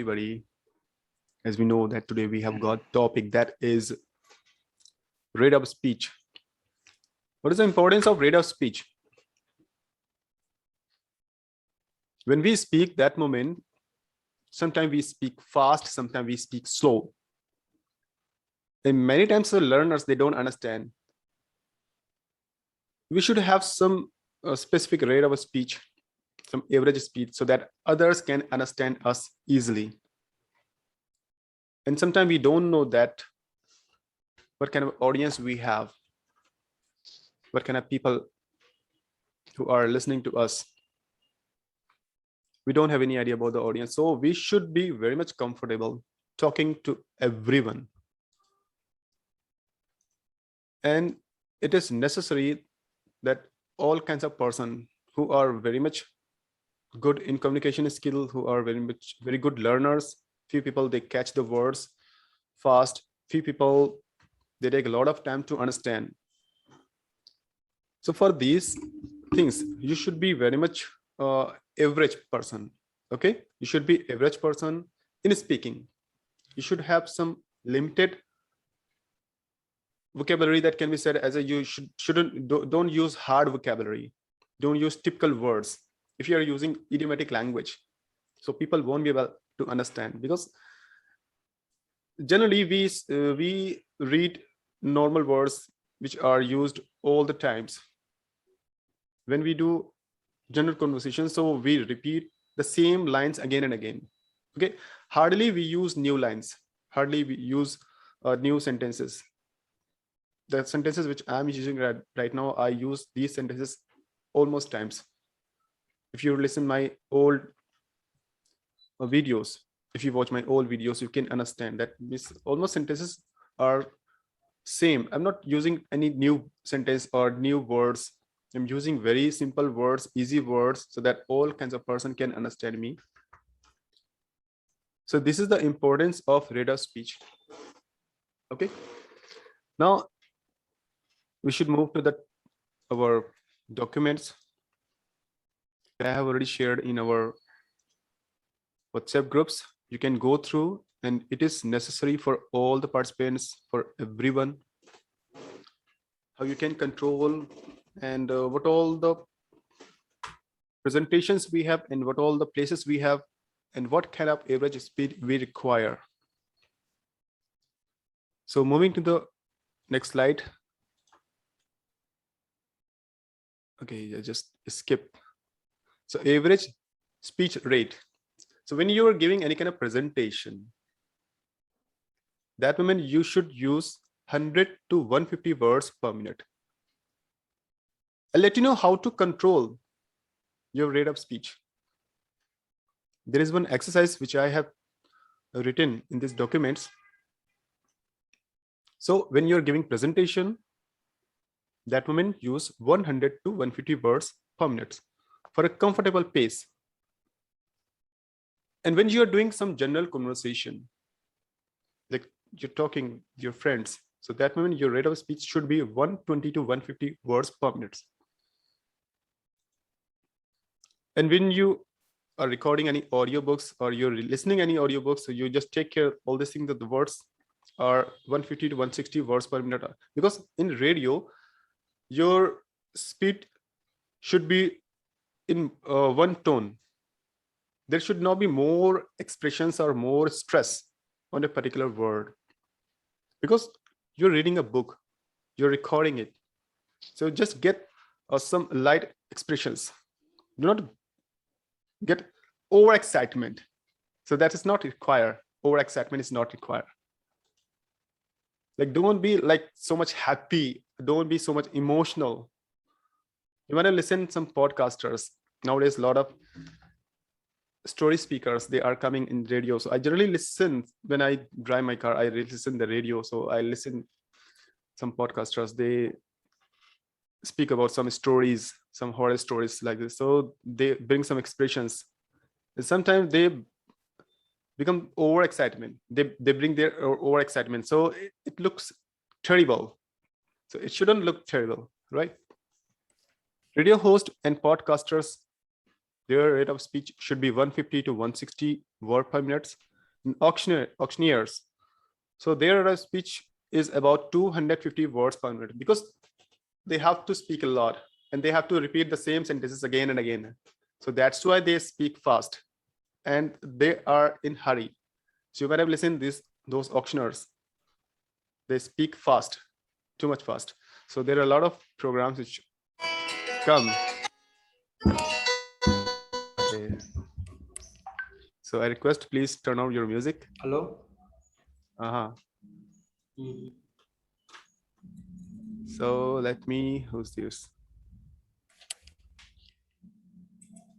everybody. As we know that today we have got topic that is rate of speech. What is the importance of rate of speech? When we speak that moment, sometimes we speak fast, sometimes we speak slow. And many times the learners, they don't understand. We should have some specific rate of speech, some average speech, so that others can understand us easily. And sometimes we don't know that what kind of audience we have, what kind of people who are listening to us. We don't have any idea about the audience. So we should be very much comfortable talking to everyone. And it is necessary that all kinds of person who are very much good in communication skill, who are very good learners. Few people, they catch the words fast. Few people, they take a lot of time to understand. So for these things, you should be very much average person. Okay, you should be average person in speaking. You should have some limited vocabulary that can be said as a don't use hard vocabulary. Don't use typical words. If you are using idiomatic language, so people won't be able to understand, because generally we read normal words which are used all the times when we do general conversation. So we repeat the same lines again and again. Okay, hardly we use new lines, hardly we use new sentences. The sentences which I'm using right now, I use these sentences almost times. If you listen my old videos, if you watch my old videos, you can understand that this almost sentences are same. I'm not using any new sentence or new words. I'm using very simple words, easy words, so that all kinds of person can understand me. So this is the importance of rate of speech. Okay, now we should move to our documents. I have already shared in our WhatsApp groups. You can go through, and it is necessary for all the participants, for everyone, how you can control and what all the presentations we have and what all the places we have and what kind of average speed we require. So moving to the next slide. Okay, I just skip. So average speech rate. So when you are giving any kind of presentation, that moment you should use 100 to 150 words per minute. I'll let you know how to control your rate of speech. There is one exercise which I have written in these documents. So when you're giving presentation, that moment use 100 to 150 words per minute for a comfortable pace. And when you're doing some general conversation, like you're talking with your friends, so that moment your rate of speech should be 120 to 150 words per minute. And when you are recording any audiobooks or you're listening any audiobooks, so you just take care of all these things, that the words are 150 to 160 words per minute. Because in radio, your speed should be in one tone. There should not be more expressions or more stress on a particular word, because you're reading a book, you're recording it. So just get some light expressions. Do not get over excitement. So that is not required. Over excitement is not required. Like, don't be like so much happy. Don't be so much emotional. You want to listen some podcasters. Nowadays, a lot of story speakers, they are coming in radio. So I generally listen when I drive my car. I listen the radio. So I listen some podcasters. They speak about some stories, some horror stories like this. So they bring some expressions. And sometimes they become over excitement. They bring their over excitement. So it looks terrible. So it shouldn't look terrible, right? Radio hosts and podcasters, their rate of speech should be 150 to 160 word per minute. auctioneers. So their rate of speech is about 250 words per minute, because they have to speak a lot and they have to repeat the same sentences again and again. So that's why they speak fast and they are in hurry. So you might have listened those auctioneers. They speak fast, too much fast. So there are a lot of programs which come. Okay. So I request, please turn on your music. Hello. So let me, who's this?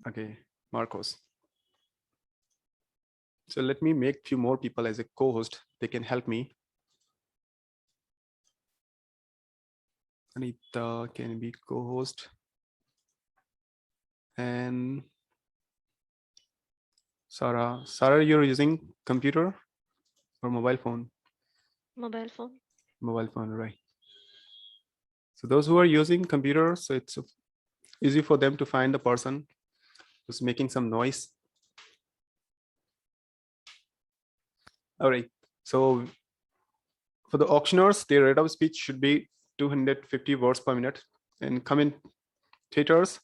Okay, Marcos. So let me make few more people as a co-host. They can help me. Anita can be co-host. And Sarah. Sarah, you're using computer or mobile phone? Mobile phone. Mobile phone, right. So those who are using computers, so it's easy for them to find the person who's making some noise. All right. So for the auctioneers, their rate of speech should be 250 words per minute. And commentators,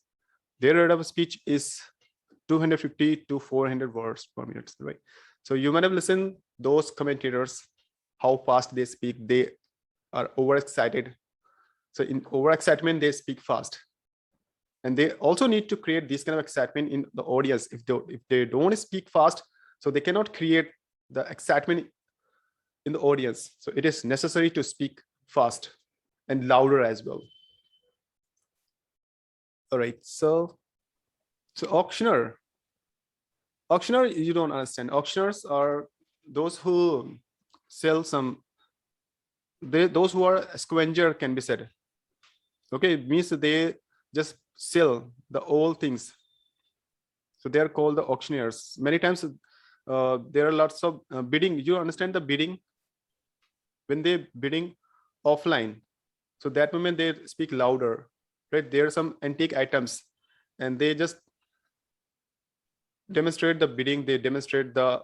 their rate of speech is 250 to 400 words per minute, right? So you might have listened those commentators, how fast they speak. They are overexcited. So in overexcitement, they speak fast. And they also need to create this kind of excitement in the audience. If they don't speak fast, so they cannot create the excitement in the audience. So it is necessary to speak fast and louder as well. All right, so auctioneer, you don't understand. Auctioneers are those who sell some, those who are a scavenger, can be said. Okay, it means they just sell the old things. So they are called the auctioneers. Many times there are lots of bidding. You understand the bidding? When they bidding offline, so that moment they speak louder, right? There are some antique items and they just demonstrate the bidding. They demonstrate the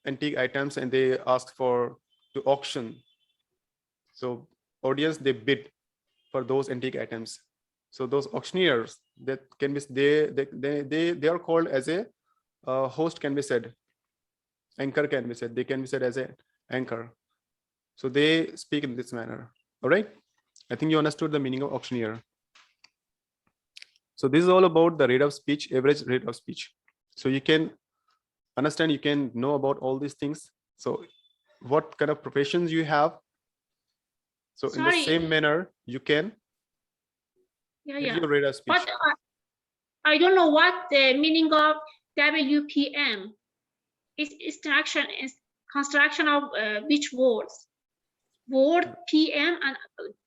antique items and they ask for to auction. So audience, they bid for those antique items. So those auctioneers, that can be, they are called as a host, can be said. Anchor can be said. They can be said as a anchor. So they speak in this manner. All right. I think you understood the meaning of auctioneer. So this is all about the rate of speech, average rate of speech. So you can understand, you can know about all these things. So what kind of professions you have. So in the same manner, you can get your rate of speech. But I don't know what the meaning of WPM is. Construction of which words? Word PM and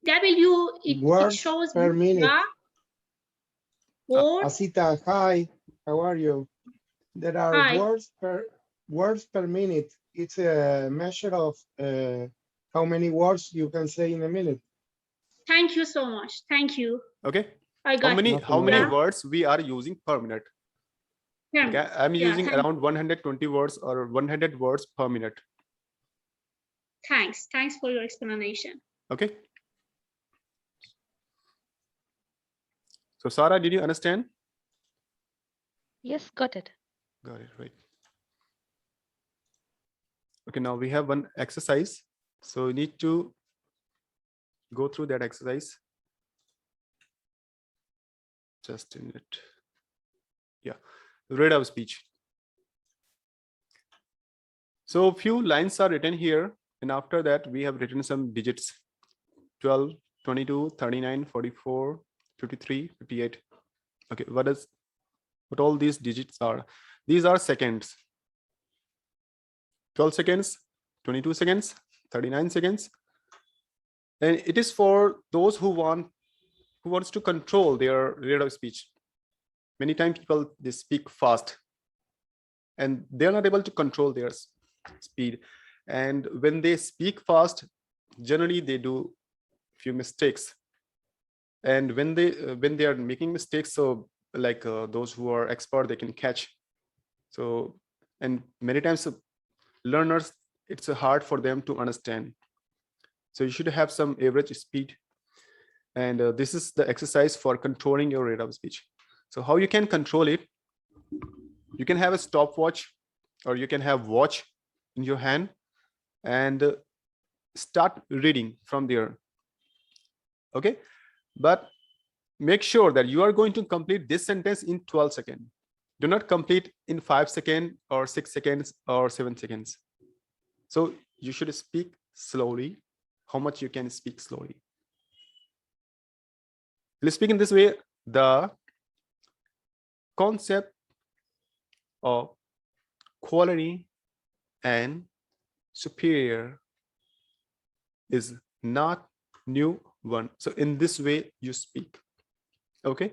W. It shows per minute. Word. Asita, hi. How are you? There are Hi. words per minute. It's a measure of how many words you can say in a minute. Thank you so much. Thank you. Okay. I got how many words we are using per minute? Yeah. Okay, I'm using around 120 words or 100 words per minute. Thanks for your explanation. Okay. So Sarah, did you understand? Yes, got it. Got it, right. Okay, now we have one exercise. So we need to go through that exercise. Just a minute. Yeah, rate of speech. So a few lines are written here, and after that we have written some digits: 12, 22, 39, 44, 53, 58. Okay, what all these digits are? These are seconds. 12 seconds, 22 seconds, 39 seconds. And it is for those who wants to control their rate of speech. Many times people, they speak fast and they're not able to control their speed. And when they speak fast, generally they do few mistakes. And when they are making mistakes, so like those who are expert, they can catch. So, and many times learners, it's hard for them to understand. So you should have some average speed. And this is the exercise for controlling your rate of speech. So how you can control it? You can have a stopwatch, or you can have watch in your hand and start reading from there. Okay, but make sure that you are going to complete this sentence in 12 seconds. Do not complete in 5 seconds or 6 seconds or 7 seconds. So you should speak slowly. How much you can speak slowly? Let's speak in this way. The concept of quality and superior is not new one. So in this way you speak. Okay,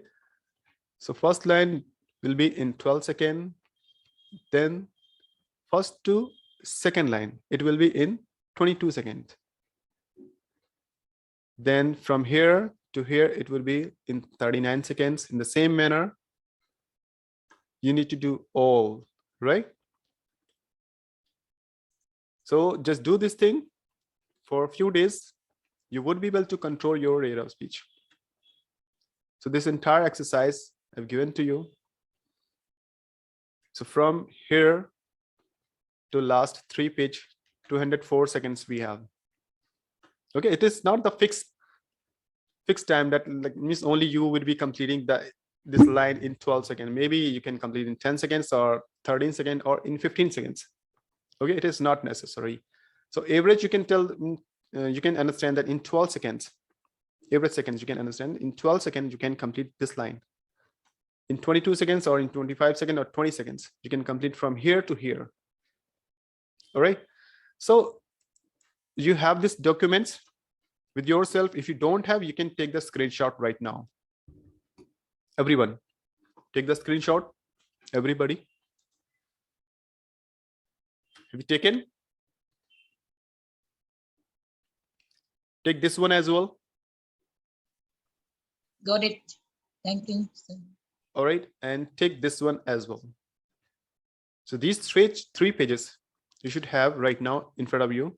so first line will be in 12 seconds, then first to second line it will be in 22 seconds, then from here to here it will be in 39 seconds. In the same manner you need to do all, right? So just do this thing for a few days. You would be able to control your rate of speech. So this entire exercise I've given to you. So from here to last 3 page, 204 seconds we have. Okay, it is not the fixed time that like means only you will be completing this line in 12 seconds. Maybe you can complete in 10 seconds or 13 seconds or in 15 seconds. Okay, it is not necessary. So average you can tell, you can understand that in 12 seconds, average seconds you can understand in 12 seconds you can complete this line. In 22 seconds or in 25 seconds or 20 seconds you can complete from here to here. All right, so you have this documents with yourself. If you don't have, you can take the screenshot right now. Everyone take the screenshot. Everybody, have you taken? Take this one as well. Got it. Thank you, sir. All right, and take this one as well. So these three pages you should have right now in front of you.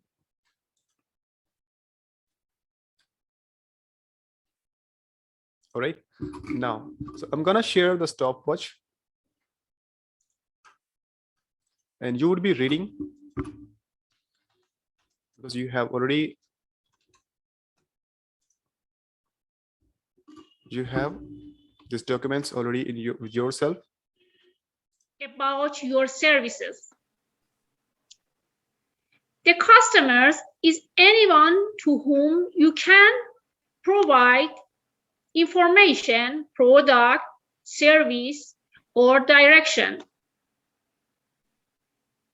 All right, now, so I'm gonna share the stopwatch and you would be reading because you have already, you have these documents already in yourself. About your services. The customers is anyone to whom you can provide information, product, service, or direction.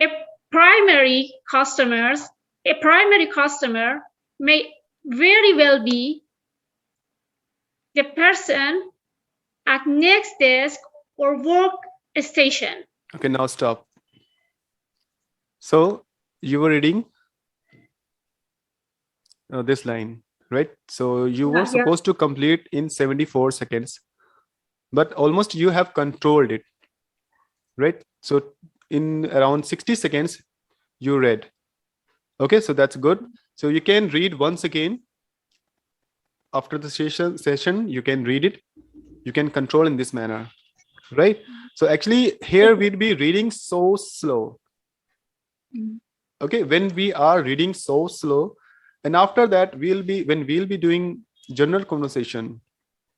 A primary customer may very well be the person at next desk or work station. Okay, now stop. So you were reading this line, right? So you were supposed to complete in 74 seconds, but almost you have controlled it, right? So in around 60 seconds you read. Okay, so that's good. So you can read once again after the session. You can read it. You can control in this manner, right? So actually here we'd be reading so slow. Okay, when we are reading so slow, and after that when we'll be doing general conversation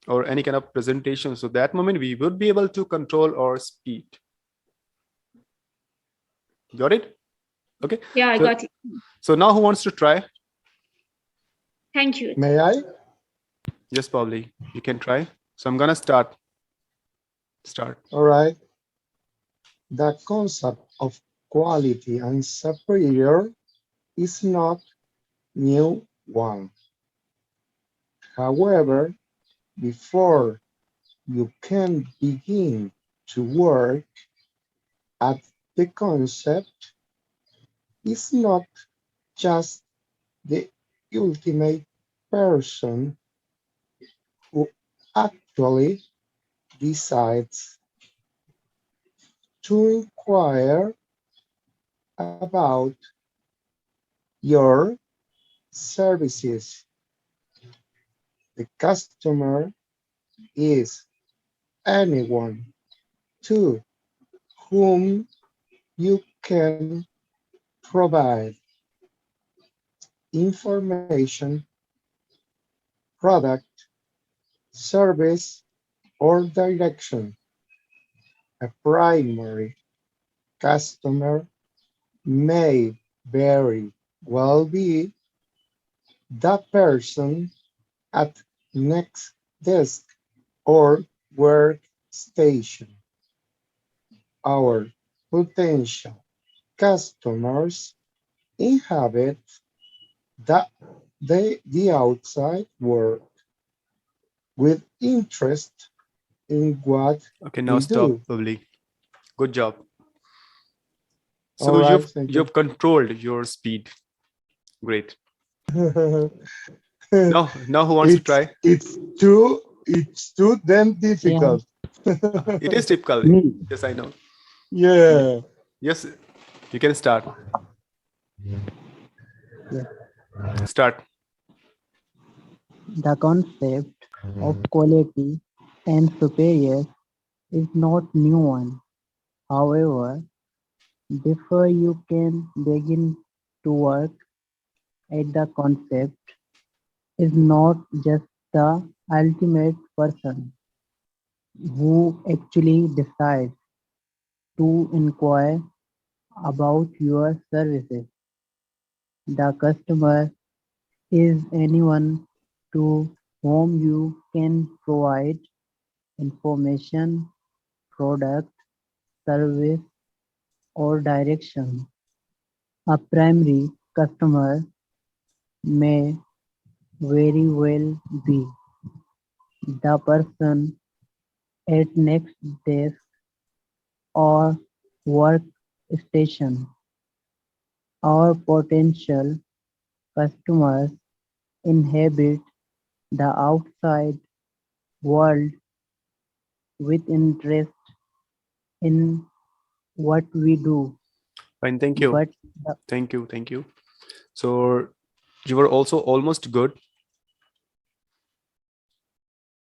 or any kind of presentation, so that moment we would be able to control our speed. Got it? Okay. Yeah, I got it. So now who wants to try? Thank you. May I? Yes, probably you can try. So I'm gonna start. All right. The concept of quality and superior is not new one. However, before you can begin to work at the concept, it's not just the ultimate person who actually decides to inquire about your services. The customer is anyone to whom you can provide information, product, service, or direction. A primary customer may very well be the person at next desk or workstation. Our potential customers inhabit the, the outside world with interest in what Okay, now we stop, do. Lovely. Good job. All So right, thank you. you've controlled your speed. Great. Now who wants to try? It's too damn Yeah, difficult. It is typical. me. Yes, I know. Yeah. Yes, you can start. Yeah. Start. The concept of quality and superior is not new one. However, before you can begin to work at the concept is not just the ultimate person who actually decides to inquire about your services. The customer is anyone to whom you can provide information, product, service, or direction. A primary customer may very well be the person at next desk or workstation. Our potential customers inhabit the outside world with interest in what we do, Fine. Thank you. but the Thank you. Thank you. So you were also almost good.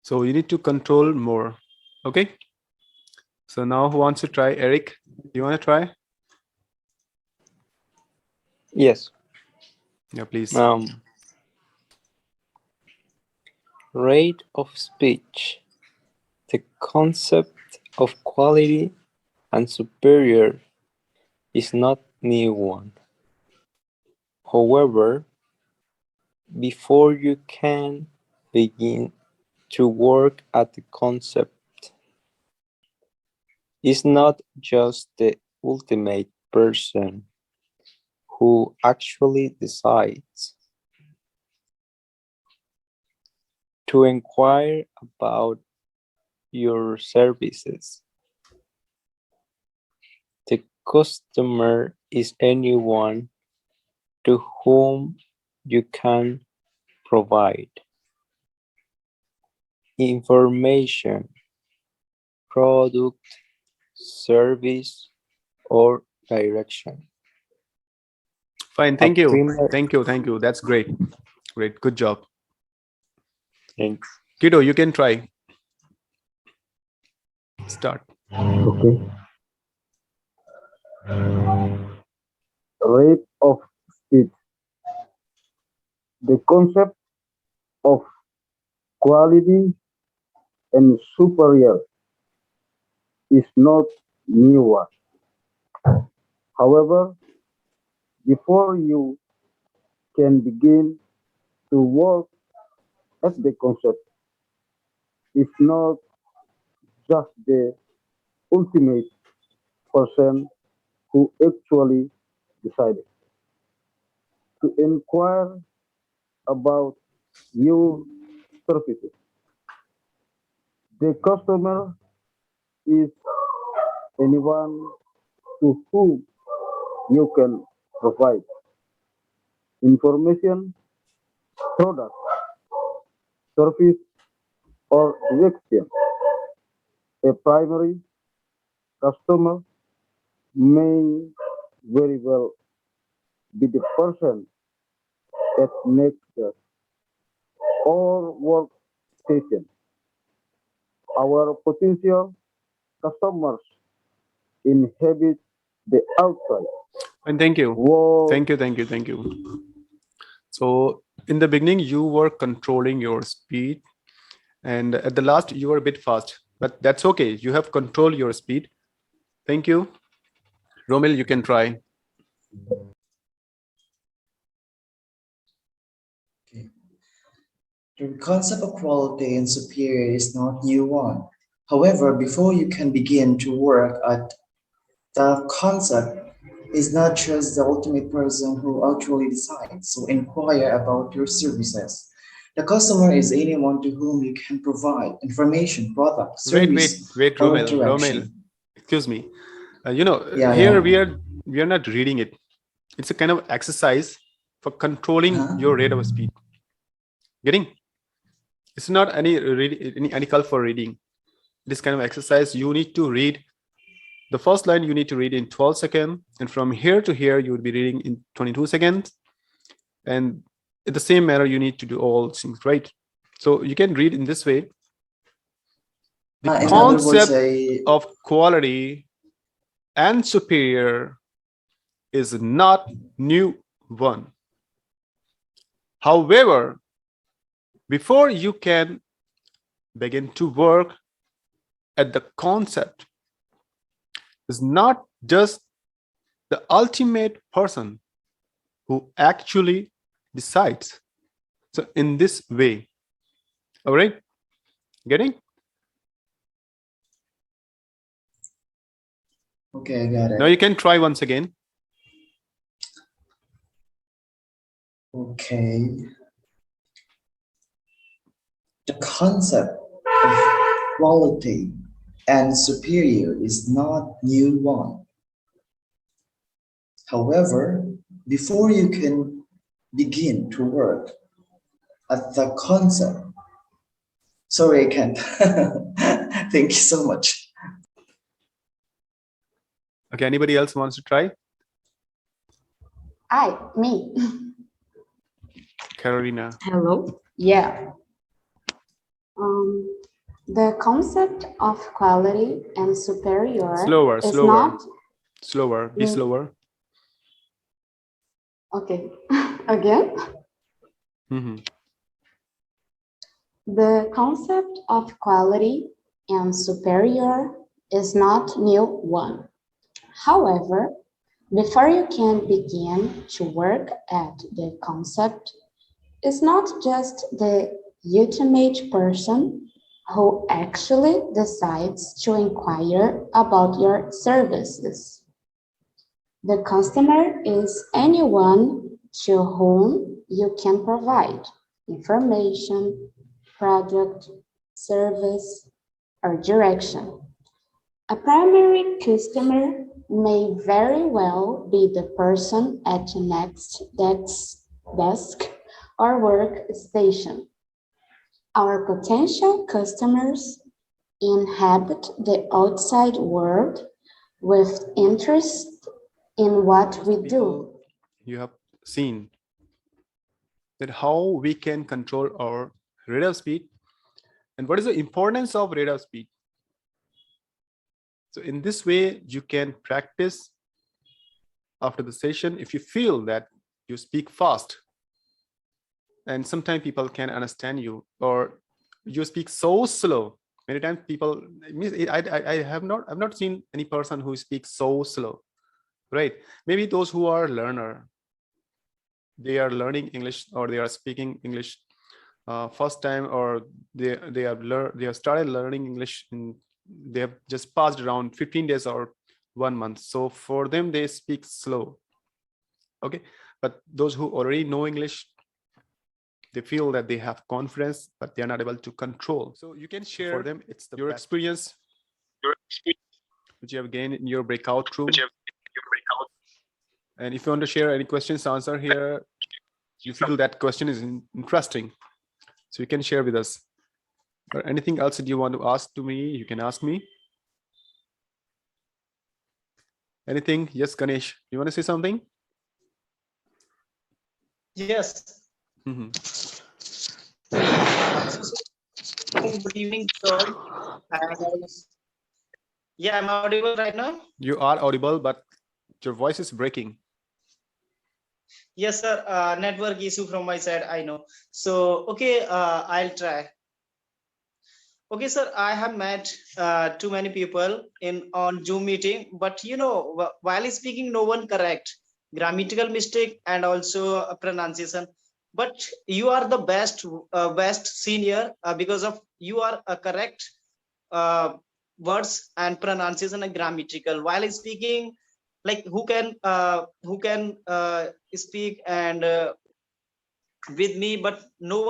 So you need to control more. Okay. So now who wants to try? Eric, you want to try? Yes. Yeah, please. Rate of speech. The concept of quality and superior is not new one. However, before you can begin to work at the concept, it's not just the ultimate person who actually decides to inquire about your services. The customer is anyone to whom you can provide information, product, service, or direction. Fine. A Thank you. primer- Thank you. Thank you. That's great. Great. Good job. Thanks. Kiddo, you can try. Start. Okay. Rate of speed. The concept of quality and superior is not new one. However, before you can begin to work at the concept, it's not just the ultimate person who actually decided to inquire about your services. The customer is anyone to whom you can provide information, product, service, or direction. A primary customer may very well be the person at next desk or workstation. Our potential customers inhabit the outside And thank you. world. Thank you. So in the beginning, you were controlling your speed, and at the last, you were a bit fast, but that's okay. You have controlled your speed. Thank you. Romil, you can try. Okay. The concept of quality and superior is not new one. However, before you can begin to work at the concept is not just the ultimate person who actually decides. So inquire about your services. The customer is anyone to whom you can provide information, product, service, Wait, or Romil, interaction. excuse me. Yeah, Here yeah. we are not reading it. It's a kind of exercise for controlling your rate of speed. Getting? It's not any call for reading. This kind of exercise, you need to read the first line. You need to read in 12 seconds, and from here to here, you would be reading in 22 seconds. And in the same manner, you need to do all things right. So you can read in this way. The In other words, concept of quality and superior is not new one. However, before you can begin to work at the concept, is not just the ultimate person who actually decides. So in this way, all right, getting? okay, I got it. Now you can try once again. Okay. The concept of quality and superior is not new one. However, before you can begin to work at the concept, sorry, I can't. Thank you so much. Okay, anybody else wants to try? Me. Carolina. Hello. Yeah. The concept of quality and superior is not. Slower. Be slower. Okay. Again. The concept of quality and superior is not new one. However, before you can begin to work at the concept, it's not just the ultimate person who actually decides to inquire about your services. The customer is anyone to whom you can provide information, product, service, or direction. A primary customer may very well be the person at the next desk or workstation. Our potential customers inhabit the outside world with interest in what we do. You have seen that how we can control our rate of speed and what is the importance of rate of speed. So in this way, you can practice after the session. If you feel that you speak fast, and sometimes people can understand you, or you speak so slow. Many times people, I've not seen any person who speaks so slow, right? Maybe those who are learner, they are learning English or they are speaking English first time, or they have started learning English and they have just passed around 15 days or 1 month. So for them, they speak slow. Okay, but those who already know English, they feel that they have confidence, but they are not able to control. So you can share for them, it's your experience which you have gained in your breakout room. And if you want to share any questions, answer here, you feel that question is interesting, so you can share with us. Or anything else that you want to ask to me, you can ask me. Anything? Yes, Ganesh, you want to say something? Yes. Mhm. Good evening, sir. Yeah, am I audible right now? You are audible, but your voice is breaking. Yes, sir. Network issue from my side, I know. So, okay, I'll try. Okay, sir, I have met too many people on Zoom meeting, but while speaking, no one correct grammatical mistake and also pronunciation. But you are the best senior because of you are correct words and pronunciation and grammatical while speaking. Like who can speak and with me, but no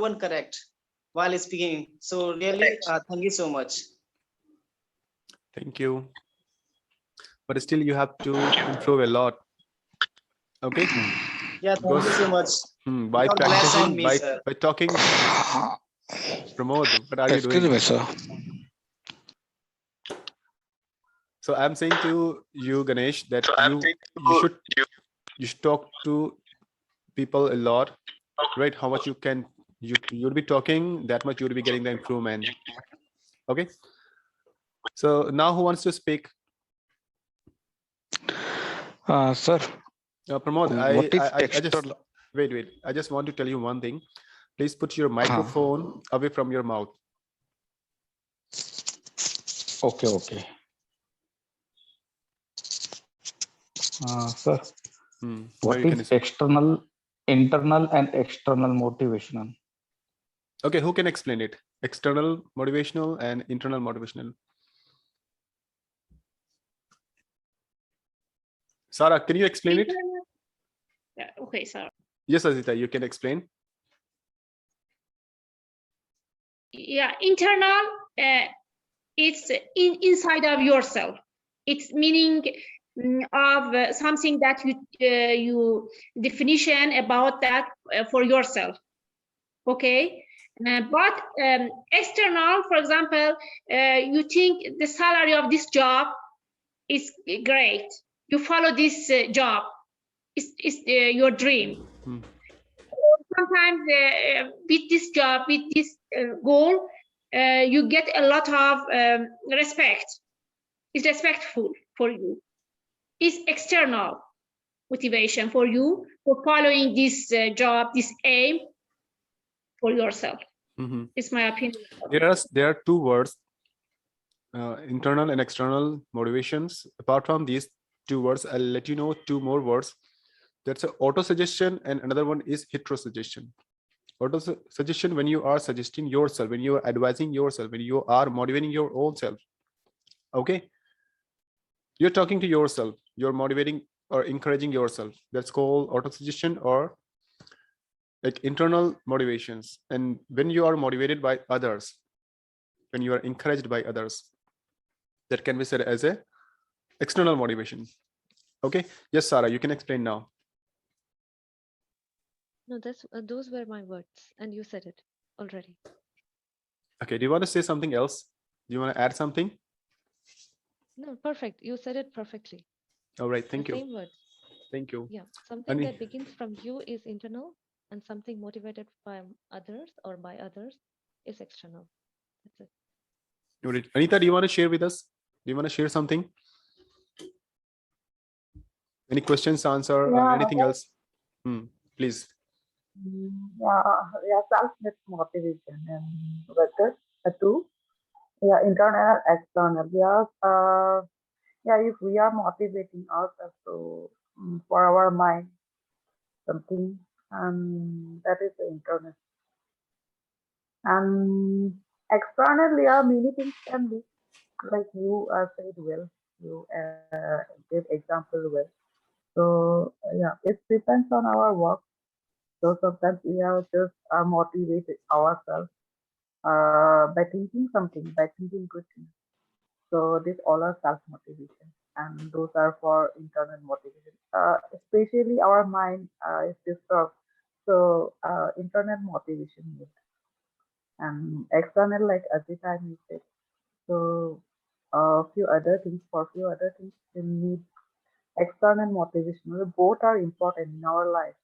one correct while speaking. So really, thank you so much. Thank you. But still, you have to improve a lot. Okay. Yeah, thank you so much. By God bless on practicing, me, sir. by talking. Pramod, what are you Excuse doing? me, sir. So I'm saying to you, Ganesh, that you should talk to people a lot, right? How much you'll be talking, that much you'll be getting the improvement. Okay. So now who wants to speak? Sir, Pramod, what is I just external? wait. I just want to tell you one thing. Please put your microphone away from your mouth. Okay. Sir, what is external, internal, and external motivational? Okay, who can explain it? External motivational and internal motivational. Sarah, can you explain it? Yeah, okay, sir. Yes, Azita, you can explain. Yeah, internal, it's inside of yourself. It's meaning of something that you definition about that for yourself. Okay, but external, for example, you think the salary of this job is great. You follow this job. It's your dream. Sometimes with this job, with this goal, you get a lot of respect. It's respectful for you. It's external motivation for you for following this job, this aim for yourself. It's my opinion. There are two words, internal and external motivations. Apart from these two words, I'll let you know two more words. That's auto-suggestion, and another one is heterosuggestion. Auto-suggestion, when you are suggesting yourself, when you are advising yourself, when you are motivating your own self. Okay, you're talking to yourself, you're motivating or encouraging yourself. That's called auto-suggestion or like internal motivations. And when you are motivated by others, when you are encouraged by others, that can be said as a external motivation. Okay, yes, Sarah, you can explain now. No, those were my words, and you said it already. Okay, do you want to say something else? Do you want to add something? No, perfect. You said it perfectly. All right, thank you. Same words. Thank you. Yeah, something that begins from you is internal, and something motivated by others or by others is external. That's it. Anita, do you want to share with us? Do you want to share something? Any questions, answer, or anything else? Please. Yeah, self motivation and vector two. Yeah, internal, external. Yeah, if we are motivating ourselves to for our mind something, and that is the internal. And externally, many things can be like you said well. You gave example well. So yeah, it depends on our work. So sometimes we are just motivated ourselves by thinking something, by thinking good things. So this all are self motivation, and those are for internal motivation. Especially our mind is disturbed, so internal motivation needs, and external like at the time you said. So few other things. For few other things, you need external and motivational. Both are important in our life.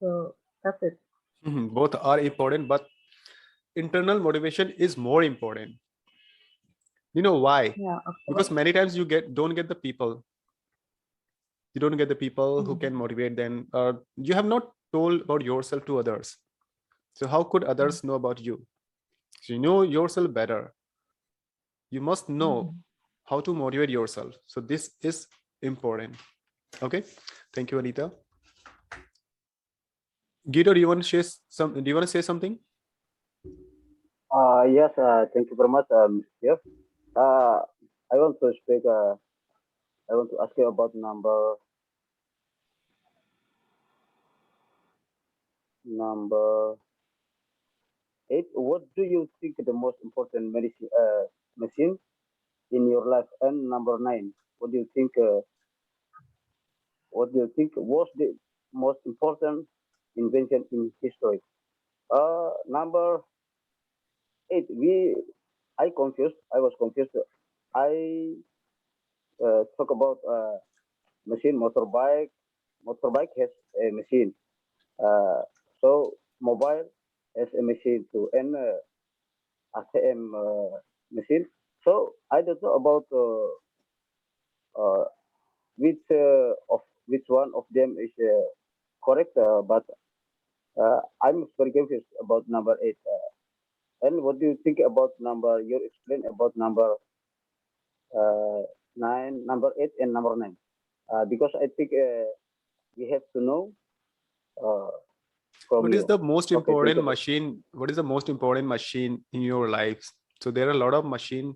So that's it. Both are important, but internal motivation is more important. You know why? Yeah, of Because course. many times you don't get the people. You don't get the people who can motivate them. You have not told about yourself to others. So how could others know about you? So you know yourself better. You must know how to motivate yourself. So this is important. Okay. Thank you, Anita. Guido, do you want to share some? Do you want to say something? Yes, thank you very much. Yes, I want to speak. I want to ask you about number 8. What do you think the most important machine in your life? And number 9. What do you think? What do you think was the most important invention in history? Number 8. I confused. I was confused. I talk about machine motorbike. Motorbike has a machine. Uh, so mobile has a machine too, and ATM machine. So I don't know about uh, which of which one of them is correct, but I'm very confused about number 8. And what do you think about number? You explain about number 9, number 8, and number 9. Because I think we have to know uh, from What is you. the most Okay, thank important you. machine? What is the most important machine in your lives? So there are a lot of machine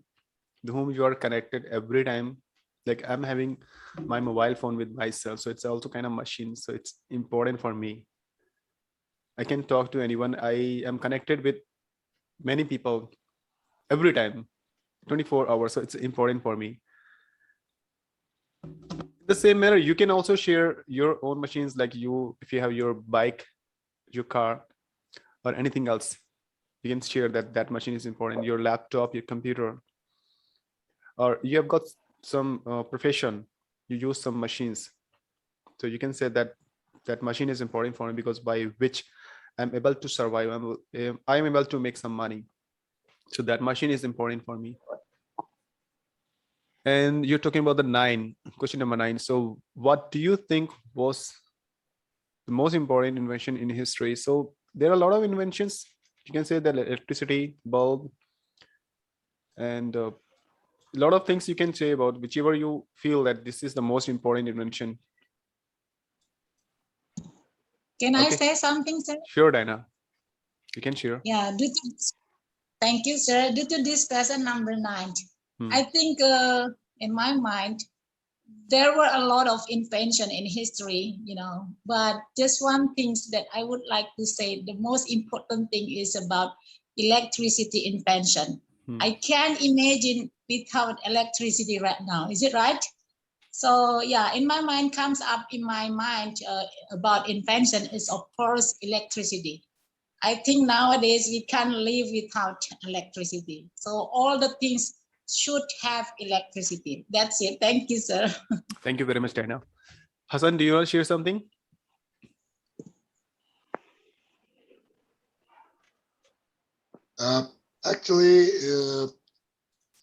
to whom you are connected every time. Like I'm having my mobile phone with myself, so it's also kind of machine. So it's important for me. I can talk to anyone. I am connected with many people every time, 24 hours. So it's important for me. The same manner, you can also share your own machines, like if you have your bike, your car, or anything else, you can share that machine is important. Your laptop, your computer, or you have got some profession, you use some machines. So you can say that machine is important for me because by which I'm able to survive. I'm able to make some money. So that machine is important for me. And you're talking about question number 9. So what do you think was the most important invention in history? So there are a lot of inventions. You can say that electricity, bulb, and a lot of things you can say about whichever you feel that this is the most important invention. Can I Okay. say something, sir? Sure, Dana. You can share. Yeah, thank you, sir. Due to this question number 9, I think in my mind, there were a lot of invention in history, but just one thing that I would like to say, the most important thing is about electricity invention. I can't imagine without electricity right now. Is it right? So yeah, in my mind comes up in my mind about invention is of course electricity. I think nowadays we can't live without electricity. So all the things should have electricity. That's it. Thank you, sir. Thank you very much, Dana. Hassan, do you want to share something? Actually,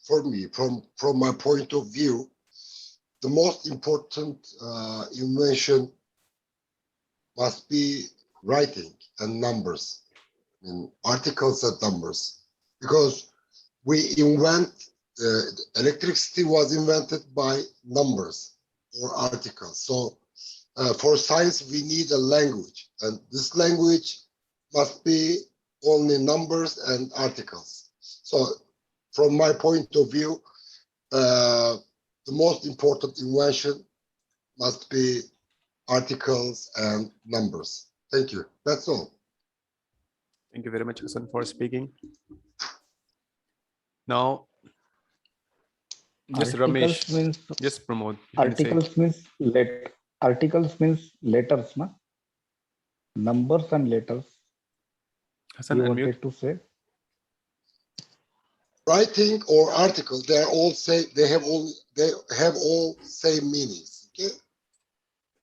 for me, from my point of view, the most important invention must be writing and numbers, articles and numbers, because we electricity was invented by numbers or articles. So for science, we need a language, and this language must be only numbers and articles. So from my point of view, the most important invention must be articles and numbers. Thank you. That's all. Thank you very much, Hassan, for speaking. Now, just Articles Ramesh, means just promote. Articles means letters, na? Numbers and letters. Hassan, You unmute. wanted to say? writing or article, they have all same meanings. Okay,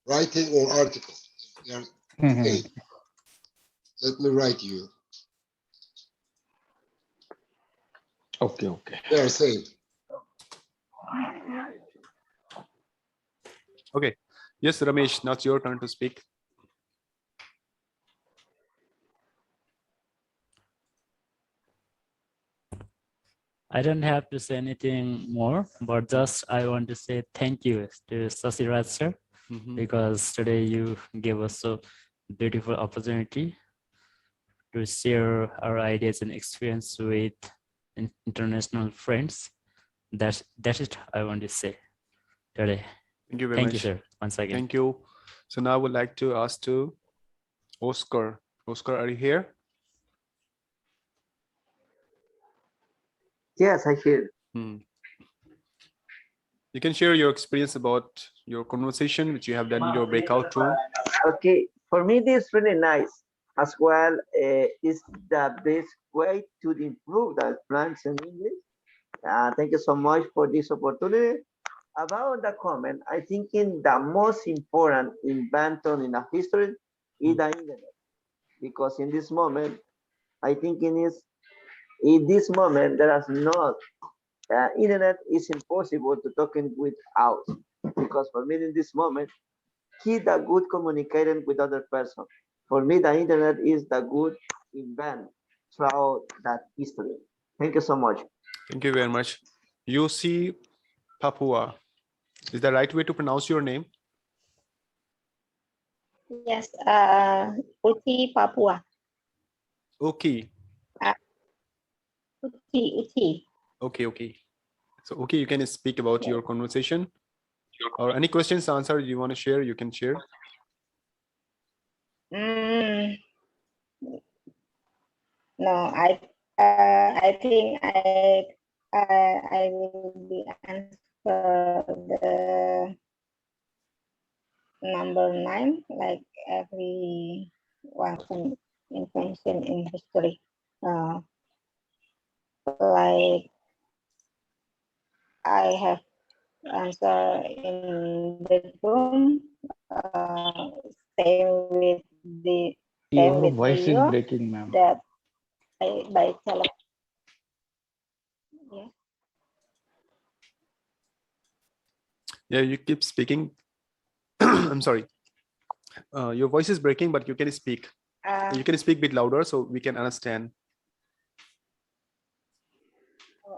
writing or article, they are same. Let me write you. Okay. They are same. Okay. Yes, Ramesh, now it's your turn to speak. I don't have to say anything more, but just I want to say thank you to Shashiraj sir, because today you gave us a beautiful opportunity to share our ideas and experience with international friends. That's it I want to say today. Thank you very much. Thank you, sir, once again. Thank you. So now I would like to ask to Oscar. Oscar, are you here? Yes, I hear. You can share your experience about your conversation which you have done in your breakout room. Okay, for me this is really nice as well. Is the best way to improve the French and English. Thank you so much for this opportunity. About the comment, I think the most important invention in the history is the internet, because in this moment, I think in this moment there is not internet is impossible to talking without, because for me in this moment, keep the good communicating with other person. For me, the internet is the good event throughout that history. Thank you so much. Thank you very much. You see Papua. Is that right way to pronounce your name? Yes, Uti Papua. Okay. Uti. Okay. So, okay, you can speak about your conversation or any questions, answers you want to share, you can share. No, I think I will be answer the number 9, like every one invention in history. Like I have answer in bedroom, same with the Your voice is breaking, ma'am. that by telephone. Yeah. Yeah, you keep speaking. I'm sorry. Your voice is breaking, but you can speak. You can speak a bit louder so we can understand.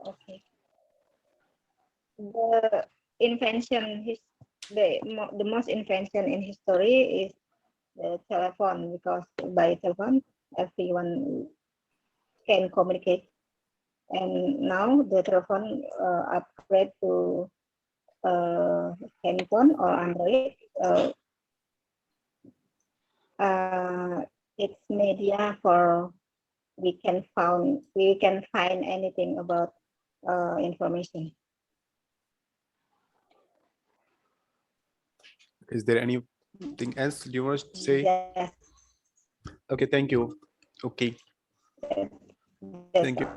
Okay. The invention, the most invention in history is the telephone, because by telephone everyone can communicate, and now the telephone upgrade to handphone or Android. It's media for we can find anything about information. Is there anything else you want to say? Yes. Okay, thank you. Okay. Thank you.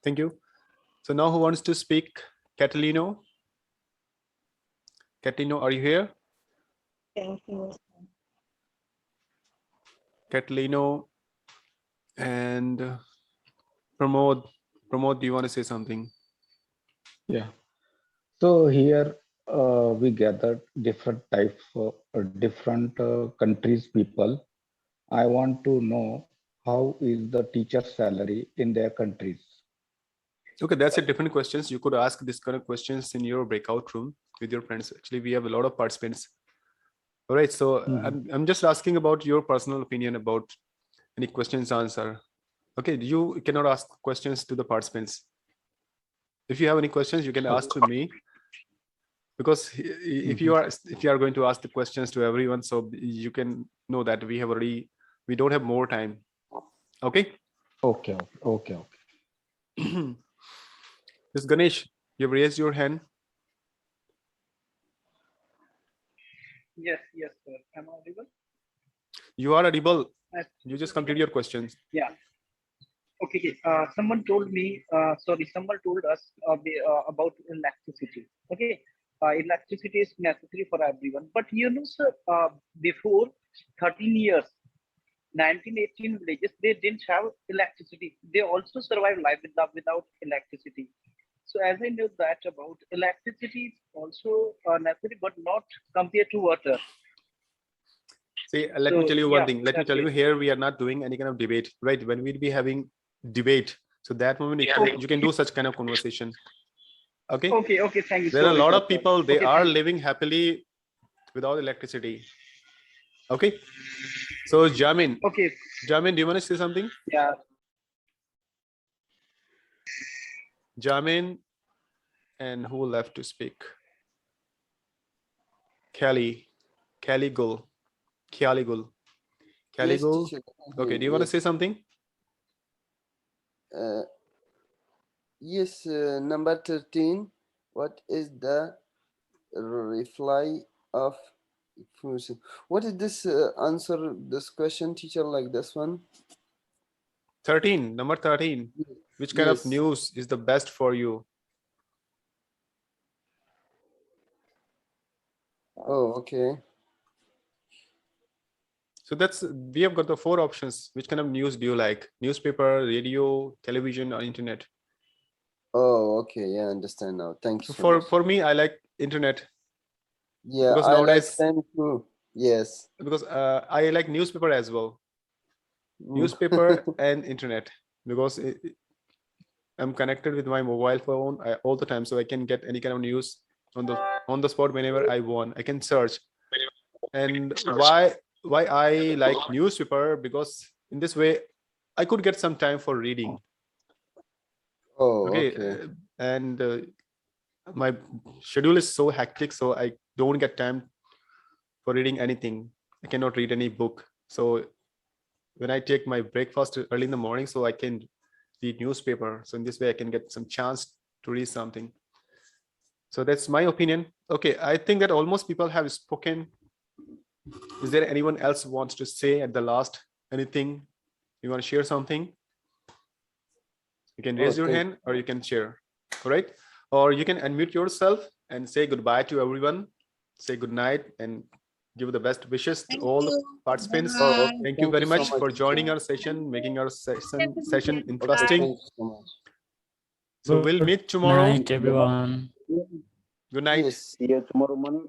Thank you. So now who wants to speak? Catalino? Catalino, are you here? Thank you. Catalino and Pramod. Pramod, do you want to say something? Yeah. So here we gathered different types of different countries people. I want to know how is the teacher salary in their countries. Okay, that's a different questions. You could ask this kind of questions in your breakout room with your friends. Actually, we have a lot of participants. All right, so I'm just asking about your personal opinion about any questions answer. Okay, you cannot ask questions to the participants. If you have any questions, you can ask to me, because if you are going to ask the questions to everyone, so you can know that we don't have more time. Okay. Okay. Yes, Ganesh, you've raised your hand. Yes, sir. Am I audible? You are audible. You just complete your questions. Yeah. Okay. Someone told me, someone told us about electricity. Okay. Electricity is necessary for everyone. But you know, sir, before 13 years, 1918 villages, they didn't have electricity. They also survived life without electricity. So as I know that about electricity is also necessary, but not compared to water. See, let me tell you one thing. Let me that's tell you it. here, we are not doing any kind of debate, right? When we'll be having debate, so that moment you can do such kind of conversation. Okay. Okay. Thank you. There are a Sorry, lot sir, of people, they okay, are thank you. living happily without electricity. Okay. So Jamin. Okay. Jamin, do you want to say something? Yeah. Jamin, and who left to speak? Kelly Gul. Yes, teacher. Okay, do you want to say something? Yes, number 13. What is the reply of information? What is this answer this question, teacher, like this one? 13, number 13. Which kind of Yes. news is the best for you? Oh, okay. So we have got the 4 options. Which kind of news do you like? Newspaper, radio, television, or internet? Oh, okay. Yeah, I understand now. Thank you so much. For me, I like internet. Yeah, because I nowadays, like them too. Yes. Because I like newspaper as well. Newspaper and internet, because I'm connected with my mobile phone all the time, so I can get any kind of news on the spot whenever I want. I can search. And why I like newspaper, because in this way I could get some time for reading. Oh, okay. And my schedule is so hectic, so I don't get time for reading anything. I cannot read any book. So when I take my breakfast early in the morning, so I can read newspaper. So in this way I can get some chance to read something. So that's my opinion. Okay, I think that almost people have spoken. Is there anyone else who wants to say at the last anything? You want to share something? You can raise your hand or you can share. All right. Or you can unmute yourself and say goodbye to everyone. Say good night and give the best wishes to all the participants. Thank you very much for joining our session, making our session interesting. So we'll meet tomorrow. Good night, everyone. Good night. See you tomorrow morning.